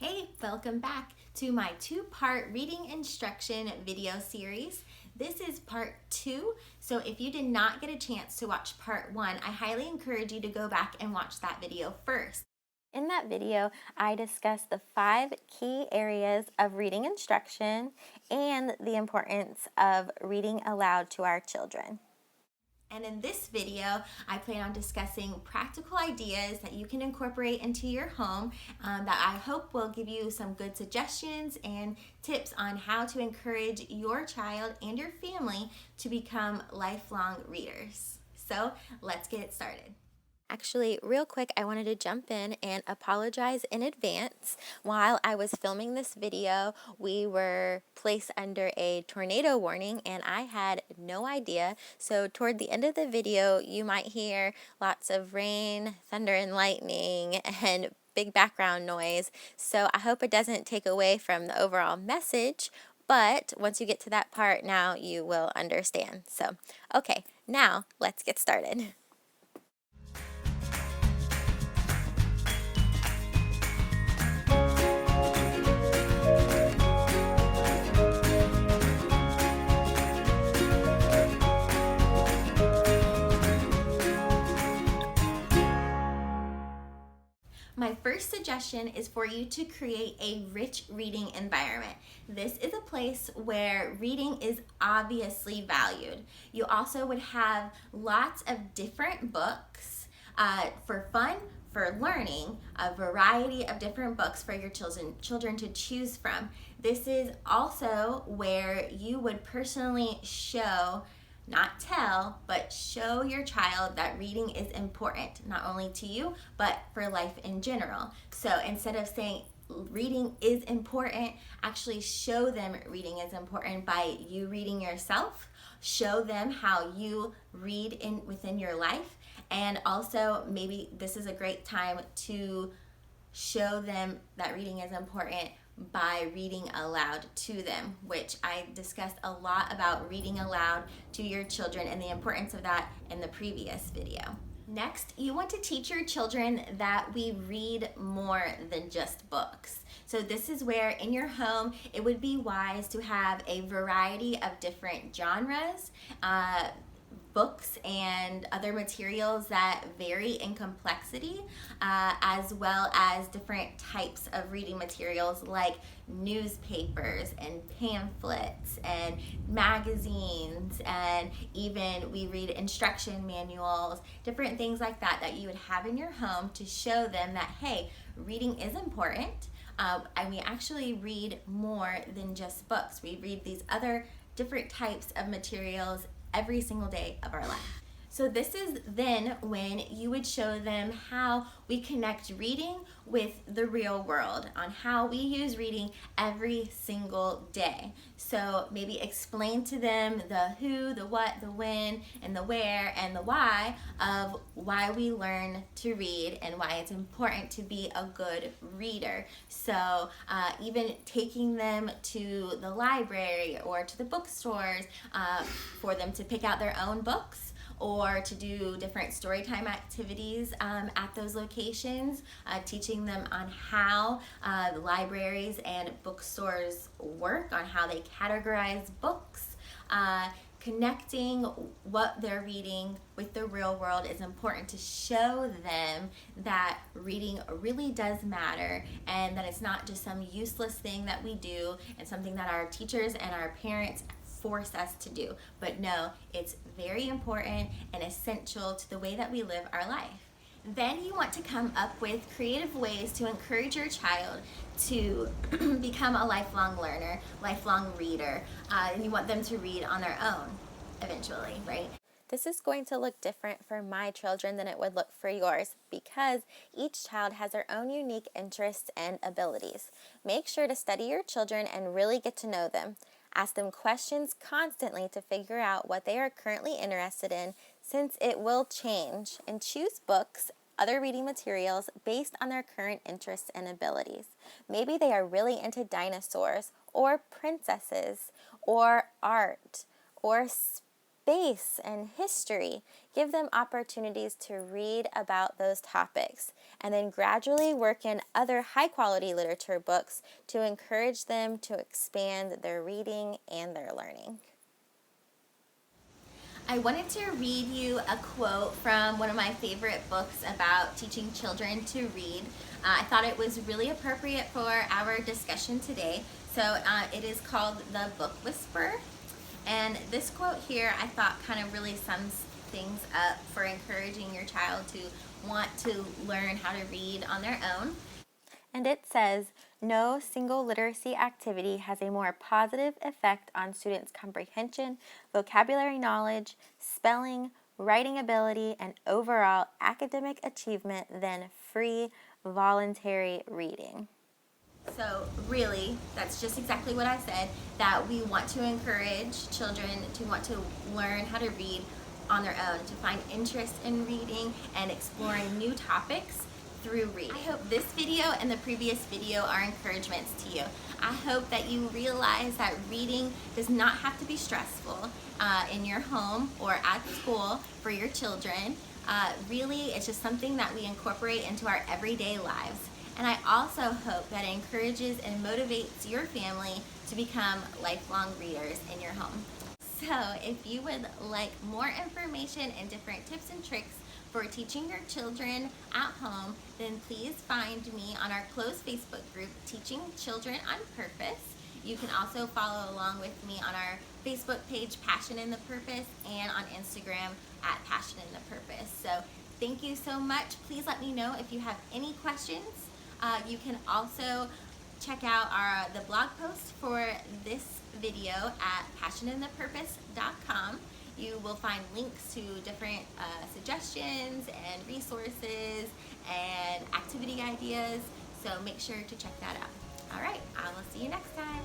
Hey, welcome back to my two-part reading instruction video series. This is part 2, so if you did not get a chance to watch part 1, I highly encourage you to go back and watch that video first. In that video, I discussed the 5 key areas of reading instruction and the importance of reading aloud to our children. And in this video, I plan on discussing practical ideas that you can incorporate into your home that I hope will give you some good suggestions and tips on how to encourage your child and your family to become lifelong readers. So let's get it started. Actually, real quick, I wanted to jump in and apologize in advance. While I was filming this video, we were placed under a tornado warning and I had no idea. So toward the end of the video, you might hear lots of rain, thunder and lightning, and big background noise. So I hope it doesn't take away from the overall message. But once you get to that part, now you will understand. So, okay, now let's get started. My first suggestion is for you to create a rich reading environment. This is a place where reading is obviously valued. You also would have lots of different books for fun, for learning, a variety of different books for your children to choose from. This is also where you would personally show, not tell, but show your child that reading is important, not only to you, but for life in general. So instead of saying reading is important, actually show them reading is important by you reading yourself. Show them how you read within your life. And also, maybe this is a great time to show them that reading is important by reading aloud to them, which I discussed a lot about reading aloud to your children and the importance of that in the previous video. Next, you want to teach your children that we read more than just books. So this is where in your home, it would be wise to have a variety of different genres, books and other materials that vary in complexity, as well as different types of reading materials like newspapers and pamphlets and magazines, and even we read instruction manuals, different things like that that you would have in your home to show them that, hey, reading is important. And we actually read more than just books. We read these other different types of materials every single day of our life. So this is then when you would show them how we connect reading with the real world, on how we use reading every single day. So maybe explain to them the who, the what, the when, and the where, and the why of why we learn to read and why it's important to be a good reader. So even taking them to the library or to the bookstores for them to pick out their own books, or to do different storytime activities at those locations, teaching them on how the libraries and bookstores work, on how they categorize books. Connecting what they're reading with the real world is important to show them that reading really does matter, and that it's not just some useless thing that we do and something that our teachers and our parents force us to do. But no, it's very important and essential to the way that we live our life. Then you want to come up with creative ways to encourage your child to become a lifelong learner, lifelong reader, and you want them to read on their own eventually, right? This is going to look different for my children than it would look for yours, because each child has their own unique interests and abilities. Make sure to study your children and really get to know them. Ask them questions constantly to figure out what they are currently interested in, since it will change, and choose books, other reading materials based on their current interests and abilities. Maybe they are really into dinosaurs or princesses or art or space and history. Give them opportunities to read about those topics, and then gradually work in other high-quality literature books to encourage them to expand their reading and their learning. I wanted to read you a quote from one of my favorite books about teaching children to read. I thought it was really appropriate for our discussion today. So it is called The Book Whisperer. And this quote here I thought kind of really sums things up for encouraging your child to want to learn how to read on their own. And it says, "No single literacy activity has a more positive effect on students' comprehension, vocabulary knowledge, spelling, writing ability, and overall academic achievement than free, voluntary reading." So really, that's just exactly what I said, that we want to encourage children to want to learn how to read on their own, to find interest in reading and exploring new topics through reading. I hope this video and the previous video are encouragements to you. I hope that you realize that reading does not have to be stressful in your home or at school for your children. Really, it's just something that we incorporate into our everyday lives. And I also hope that it encourages and motivates your family to become lifelong readers in your home. So if you would like more information and different tips and tricks for teaching your children at home, then please find me on our closed Facebook group, Teaching Children on Purpose. You can also follow along with me on our Facebook page, Passion in the Purpose, and on Instagram at Passion in the Purpose. So thank you so much. Please let me know if you have any questions. You can also check out the blog post for this video at passioninthepurpose.com. You will find links to different suggestions and resources and activity ideas, so make sure to check that out. All right, I will see you next time.